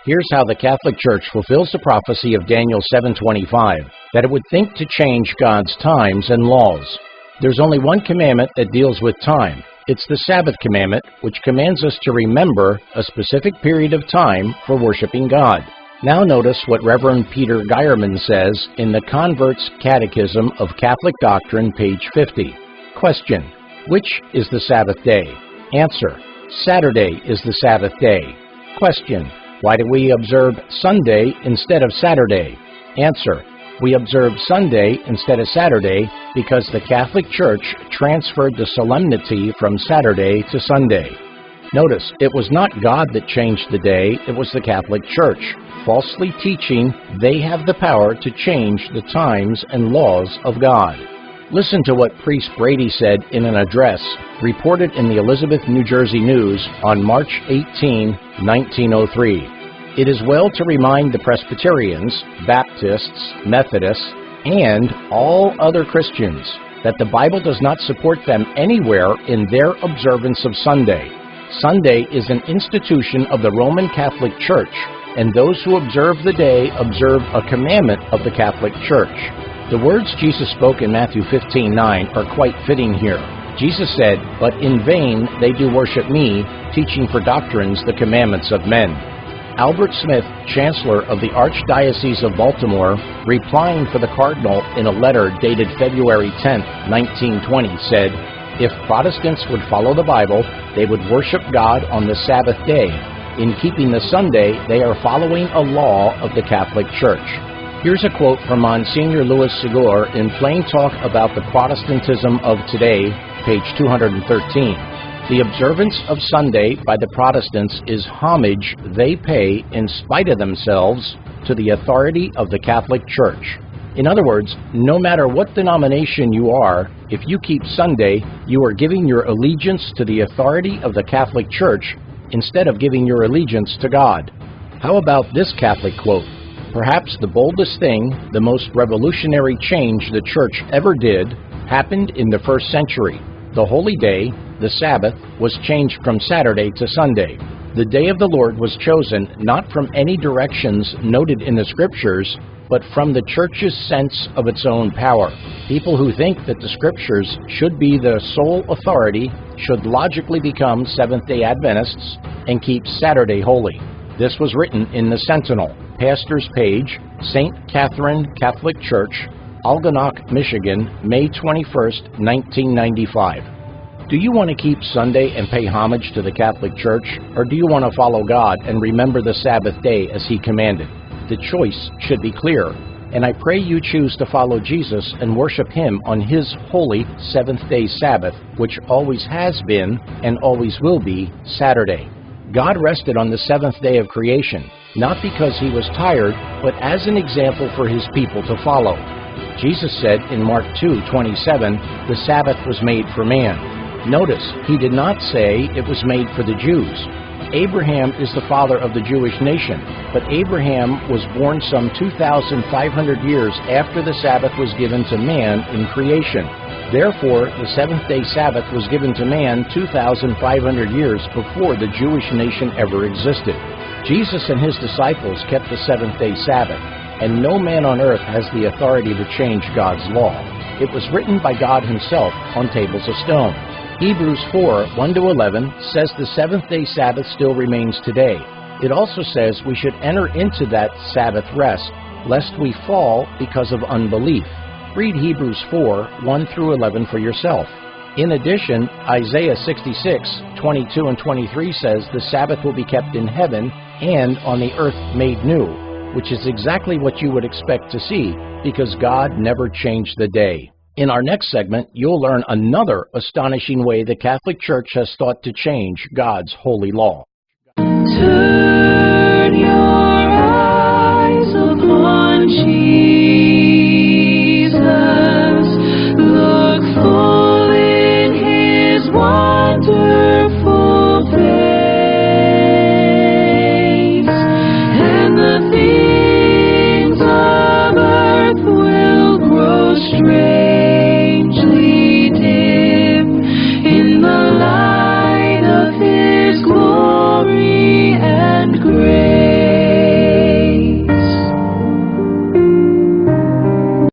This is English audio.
Here's how the Catholic Church fulfills the prophecy of Daniel 7:25, that it would think to change God's times and laws. There's only one commandment that deals with time. It's the Sabbath commandment, which commands us to remember a specific period of time for worshiping God. Now notice what Reverend Peter Geierman says in the Convert's Catechism of Catholic Doctrine, page 50. Question: which is the Sabbath day? Answer: Saturday is the Sabbath day. Question: why do we observe Sunday instead of Saturday? Answer: we observe Sunday instead of Saturday because the Catholic Church transferred the solemnity from Saturday to Sunday. Notice, it was not God that changed the day, it was the Catholic Church, falsely teaching they have the power to change the times and laws of God. Listen to what Priest Brady said in an address reported in the Elizabeth, New Jersey News on March 18, 1903. It is well to remind the Presbyterians, Baptists, Methodists, and all other Christians that the Bible does not support them anywhere in their observance of Sunday. Sunday is an institution of the Roman Catholic Church, and those who observe the day observe a commandment of the Catholic Church. The words Jesus spoke in Matthew 15:9 are quite fitting here. Jesus said, "But in vain they do worship me, teaching for doctrines the commandments of men." Albert Smith, Chancellor of the Archdiocese of Baltimore, replying for the Cardinal in a letter dated February 10, 1920, said, "If Protestants would follow the Bible, they would worship God on the Sabbath day. In keeping the Sunday, they are following a law of the Catholic Church." Here's a quote from Monsignor Louis Segor in Plain Talk About the Protestantism of Today, page 213. The observance of Sunday by the Protestants is homage they pay in spite of themselves to the authority of the Catholic Church. In other words, no matter what denomination you are, if you keep Sunday, you are giving your allegiance to the authority of the Catholic Church instead of giving your allegiance to God. How about this Catholic quote? Perhaps the boldest thing, the most revolutionary change the Church ever did, happened in the first century. The holy day, the Sabbath, was changed from Saturday to Sunday. The day of the Lord was chosen not from any directions noted in the Scriptures, but from the Church's sense of its own power. People who think that the Scriptures should be the sole authority should logically become Seventh-day Adventists and keep Saturday holy. This was written in the Sentinel, Pastor's Page, St. Catherine Catholic Church, Algonac, Michigan, May 21, 1995. Do you want to keep Sunday and pay homage to the Catholic Church, or do you want to follow God and remember the Sabbath day as He commanded? The choice should be clear, and I pray you choose to follow Jesus and worship Him on His holy seventh-day Sabbath, which always has been and always will be Saturday. God rested on the seventh day of creation, not because He was tired, but as an example for His people to follow. Jesus said in Mark 2:27, "The Sabbath was made for man." Notice, He did not say it was made for the Jews. Abraham is the father of the Jewish nation, but Abraham was born some 2,500 years after the Sabbath was given to man in creation. Therefore, the seventh-day Sabbath was given to man 2,500 years before the Jewish nation ever existed. Jesus and His disciples kept the seventh-day Sabbath, and no man on earth has the authority to change God's law. It was written by God Himself on tables of stone. Hebrews 4:1-11 says the seventh-day Sabbath still remains today. It also says we should enter into that Sabbath rest, lest we fall because of unbelief. Read Hebrews 4:1-11 for yourself. In addition, Isaiah 66:22-23 says the Sabbath will be kept in heaven and on the earth made new, which is exactly what you would expect to see because God never changed the day. In our next segment, you'll learn another astonishing way the Catholic Church has thought to change God's holy law.